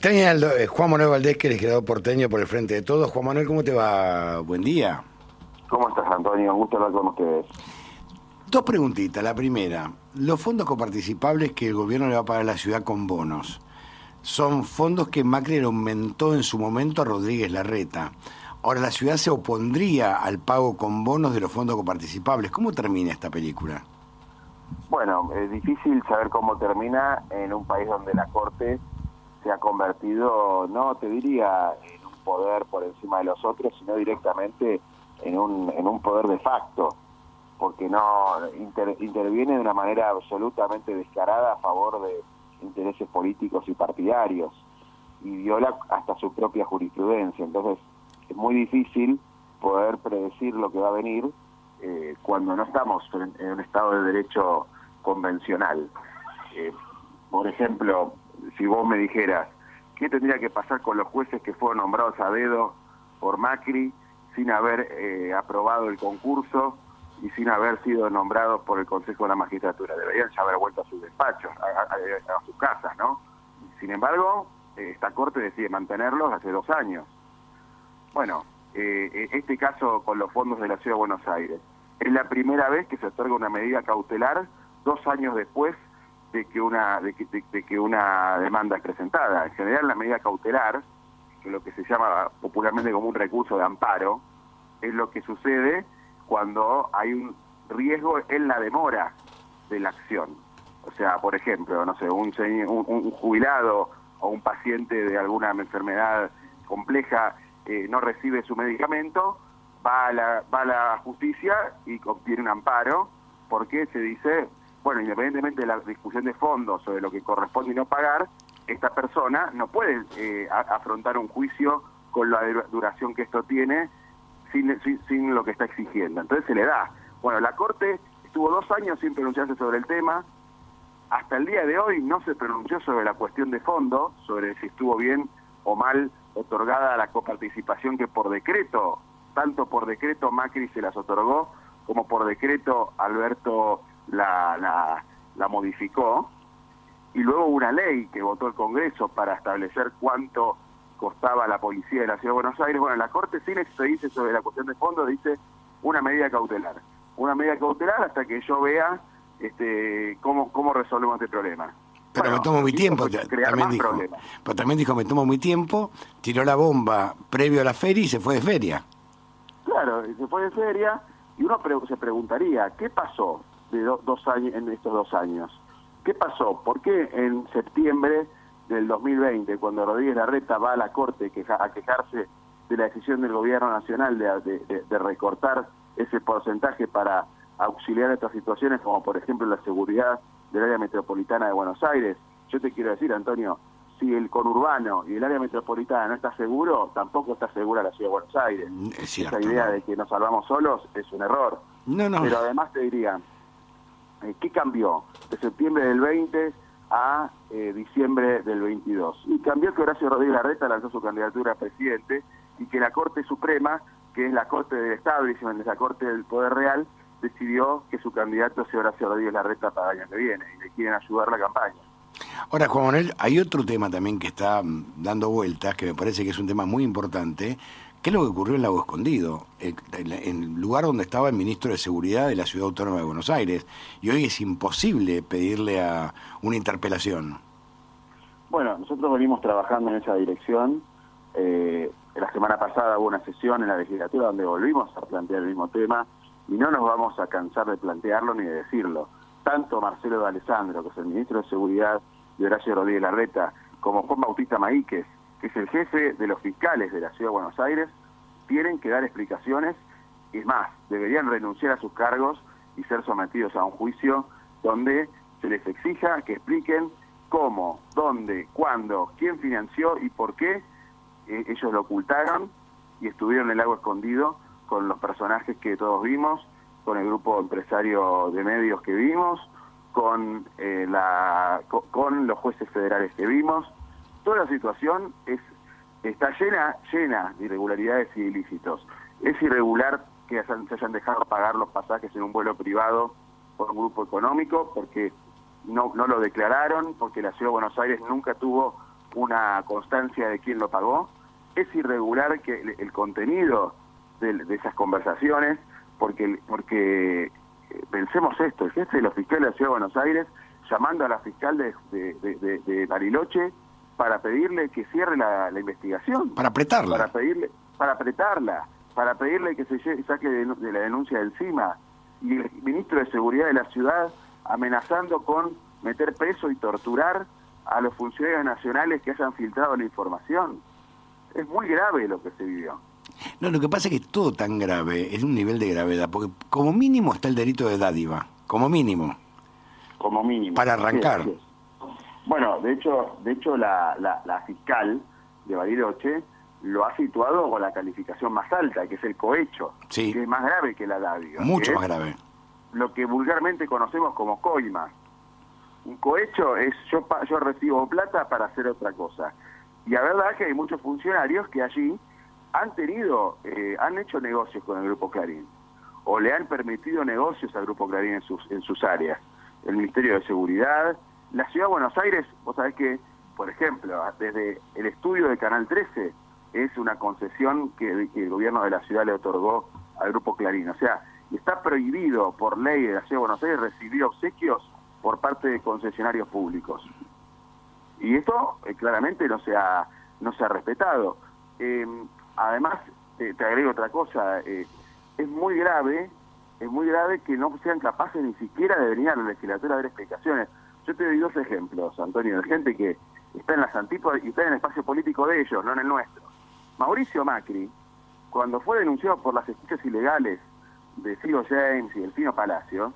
Está bien, Juan Manuel Valdés, que legislador porteño por el Frente de Todos. Juan Manuel, ¿cómo te va? Buen día. ¿Cómo estás, Antonio? Un gusto hablar con ustedes. Dos preguntitas. La primera, los fondos coparticipables que el gobierno le va a pagar a la ciudad con bonos, son fondos que Macri le aumentó en su momento a Rodríguez Larreta. Ahora la ciudad se opondría al pago con bonos de los fondos coparticipables. ¿Cómo termina esta película? Bueno, es difícil saber cómo termina en un país donde la Corte se ha convertido, no te diría en un poder por encima de los otros, sino directamente en un poder de facto, porque no interviene de una manera absolutamente descarada a favor de intereses políticos y partidarios, y viola hasta su propia jurisprudencia. Entonces es muy difícil poder predecir lo que va a venir cuando no estamos en un Estado de Derecho convencional. Por ejemplo, si vos me dijeras, ¿qué tendría que pasar con los jueces que fueron nombrados a dedo por Macri sin haber aprobado el concurso y sin haber sido nombrados por el Consejo de la Magistratura? Deberían ya haber vuelto a sus despachos, a sus casas, ¿no? Sin embargo, esta Corte decide mantenerlos hace 2 años. Bueno, este caso con los fondos de la Ciudad de Buenos Aires es la primera vez que se otorga una medida cautelar 2 años después de que una demanda es presentada. En general, la medida cautelar, que es lo que se llama popularmente como un recurso de amparo, es lo que sucede cuando hay un riesgo en la demora de la acción. O sea, por ejemplo, no sé, un jubilado o un paciente de alguna enfermedad compleja no recibe su medicamento, va a la justicia y obtiene un amparo, porque se dice, bueno, independientemente de la discusión de fondos o de lo que corresponde y no pagar, esta persona no puede afrontar un juicio con la duración que esto tiene sin lo que está exigiendo. Entonces se le da. Bueno, la Corte estuvo 2 años sin pronunciarse sobre el tema. Hasta el día de hoy no se pronunció sobre la cuestión de fondo, sobre si estuvo bien o mal otorgada la coparticipación, que por decreto, tanto por decreto Macri se las otorgó, como por decreto Alberto la modificó. Y luego una ley que votó el Congreso para establecer cuánto costaba la policía de la Ciudad de Buenos Aires. Bueno, la Corte sin expedirse sobre la cuestión de fondo dice una medida cautelar. Una medida cautelar hasta que yo vea cómo resolvemos este problema. Pero Bueno, me tomo mi tiempo, crear también más dijo. problemas. Pero también dijo, me tomo mi tiempo, tiró la bomba previo a la feria y se fue de feria. Claro, se fue de feria y uno se preguntaría, ¿qué pasó de 2 años en estos 2 años? ¿Qué pasó? ¿Por qué en septiembre del 2020, cuando Rodríguez Larreta va a la Corte a quejarse de la decisión del Gobierno Nacional de recortar ese porcentaje para auxiliar estas situaciones, como por ejemplo la seguridad del área metropolitana de Buenos Aires? Yo te quiero decir, Antonio, si el conurbano y el área metropolitana no está seguro, tampoco está segura la Ciudad de Buenos Aires. Es cierto, Esa idea ¿no? de que nos salvamos solos es un error. No. Pero además te diría, ¿qué cambió de septiembre del 20 a diciembre del 22? Y cambió que Horacio Rodríguez Larreta lanzó su candidatura a presidente y que la Corte Suprema, que es la Corte del Establishment, es la Corte del Poder Real, decidió que su candidato sea Horacio Rodríguez Larreta para el año que viene y le quieren ayudar la campaña. Ahora, Juan Manuel, hay otro tema también que está dando vueltas, que me parece que es un tema muy importante, que es lo que ocurrió en Lago Escondido, en el lugar donde estaba el ministro de Seguridad de la Ciudad Autónoma de Buenos Aires, y hoy es imposible pedirle a una interpelación. Bueno, nosotros venimos trabajando en esa dirección. La semana pasada hubo una sesión en la legislatura donde volvimos a plantear el mismo tema y no nos vamos a cansar de plantearlo ni de decirlo. Tanto Marcelo D'Alessandro, que es el ministro de Seguridad de Horacio Rodríguez Larreta, como Juan Bautista Maíquez, que es el jefe de los fiscales de la Ciudad de Buenos Aires, tienen que dar explicaciones. Es más, deberían renunciar a sus cargos y ser sometidos a un juicio donde se les exija que expliquen cómo, dónde, cuándo, quién financió y por qué ellos lo ocultaron y estuvieron en el Lago Escondido con los personajes que todos vimos, con el grupo empresario de medios que vimos, con los jueces federales que vimos. Toda la situación está llena de irregularidades y ilícitos. Es irregular que se hayan dejado pagar los pasajes en un vuelo privado por un grupo económico, porque no lo declararon, porque la Ciudad de Buenos Aires nunca tuvo una constancia de quién lo pagó. Es irregular que el contenido de esas conversaciones, porque pensemos esto, el jefe de los fiscales de la Ciudad de Buenos Aires llamando a la fiscal de Bariloche para pedirle que cierre la investigación. Para apretarla. Para apretarla, para pedirle que se saque de la denuncia de encima. Y el ministro de Seguridad de la ciudad amenazando con meter preso y torturar a los funcionarios nacionales que hayan filtrado la información. Es muy grave lo que se vivió. No, lo que pasa es que es todo tan grave, es un nivel de gravedad, porque como mínimo está el delito de dádiva, como mínimo. Como mínimo. Para arrancar. Sí. Bueno, de hecho la fiscal de Bariloche lo ha situado con la calificación más alta, que es el cohecho, sí, que es más grave que la dádiva. Mucho más grave. Lo que vulgarmente conocemos como coima. Un cohecho es yo recibo plata para hacer otra cosa. Y la verdad es que hay muchos funcionarios que allí han hecho negocios con el Grupo Clarín, o le han permitido negocios al Grupo Clarín en sus áreas. El Ministerio de Seguridad, la Ciudad de Buenos Aires, vos sabés que, por ejemplo, desde el estudio de Canal 13, es una concesión que el gobierno de la ciudad le otorgó al Grupo Clarín. O sea, está prohibido por ley de la Ciudad de Buenos Aires recibir obsequios por parte de concesionarios públicos. Y esto claramente no se ha respetado. Además, te agrego otra cosa, es muy grave que no sean capaces ni siquiera de venir a la legislatura a dar explicaciones. Yo te doy 2 ejemplos, Antonio, de gente que está en las antípodas y está en el espacio político de ellos, no en el nuestro. Mauricio Macri, cuando fue denunciado por las escuchas ilegales de Ciro James y Delfino Palacio,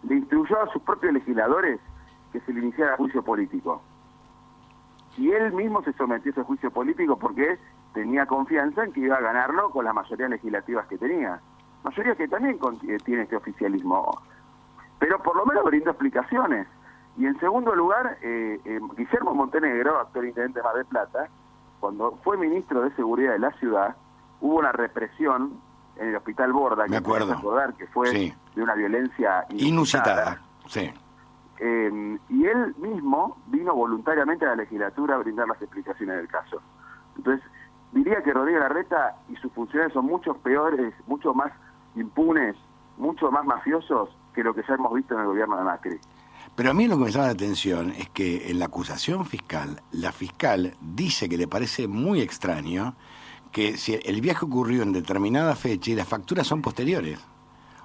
le instruyó a sus propios legisladores que se le iniciara juicio político. Y él mismo se sometió a ese juicio político porque tenía confianza en que iba a ganarlo con las mayorías legislativas que tenía. Mayoría que también tiene este oficialismo. Pero por lo menos brindó explicaciones. Y en segundo lugar, Guillermo Montenegro, actual intendente de Mar del Plata, cuando fue ministro de Seguridad de la ciudad, hubo una represión en el Hospital Borda, me acuerdo, que recordar que fue sí, de una violencia inusitada. Sí. Y él mismo vino voluntariamente a la legislatura a brindar las explicaciones del caso. Entonces, diría que Rodríguez Larreta y sus funcionarios son mucho peores, mucho más impunes, mucho más mafiosos que lo que ya hemos visto en el gobierno de Macri. Pero a mí lo que me llama la atención es que en la acusación fiscal, la fiscal dice que le parece muy extraño que si el viaje ocurrió en determinada fecha y las facturas son posteriores.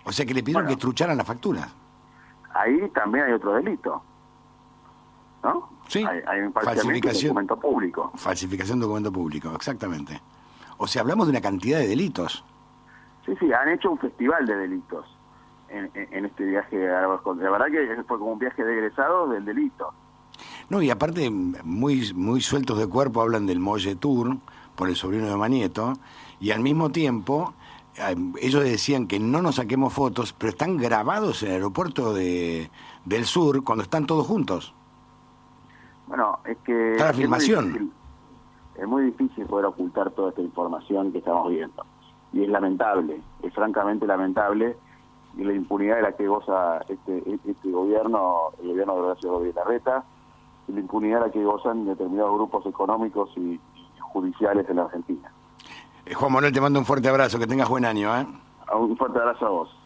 O sea que le pidieron que trucharan las facturas. Ahí también hay otro delito, ¿no? Sí, hay un falsificación de documento público. Falsificación de documento público, exactamente. O sea, hablamos de una cantidad de delitos. Sí, han hecho un festival de delitos en este viaje a la verdad que fue como un viaje de egresados del delito. No, y aparte, muy sueltos de cuerpo, hablan del Molle Tour, por el sobrino de Manieto, y al mismo tiempo ellos decían que no nos saquemos fotos, pero están grabados en el aeropuerto del sur cuando están todos juntos. Bueno, es que está la filmación. Es muy difícil poder ocultar toda esta información que estamos viendo. Y es lamentable, es francamente lamentable, y la impunidad de la que goza este gobierno, el gobierno de Horacio Rodríguez Larreta, y la impunidad de la que gozan determinados grupos económicos y judiciales en la Argentina. Juan Manuel, te mando un fuerte abrazo, que tengas buen año. Un fuerte abrazo a vos.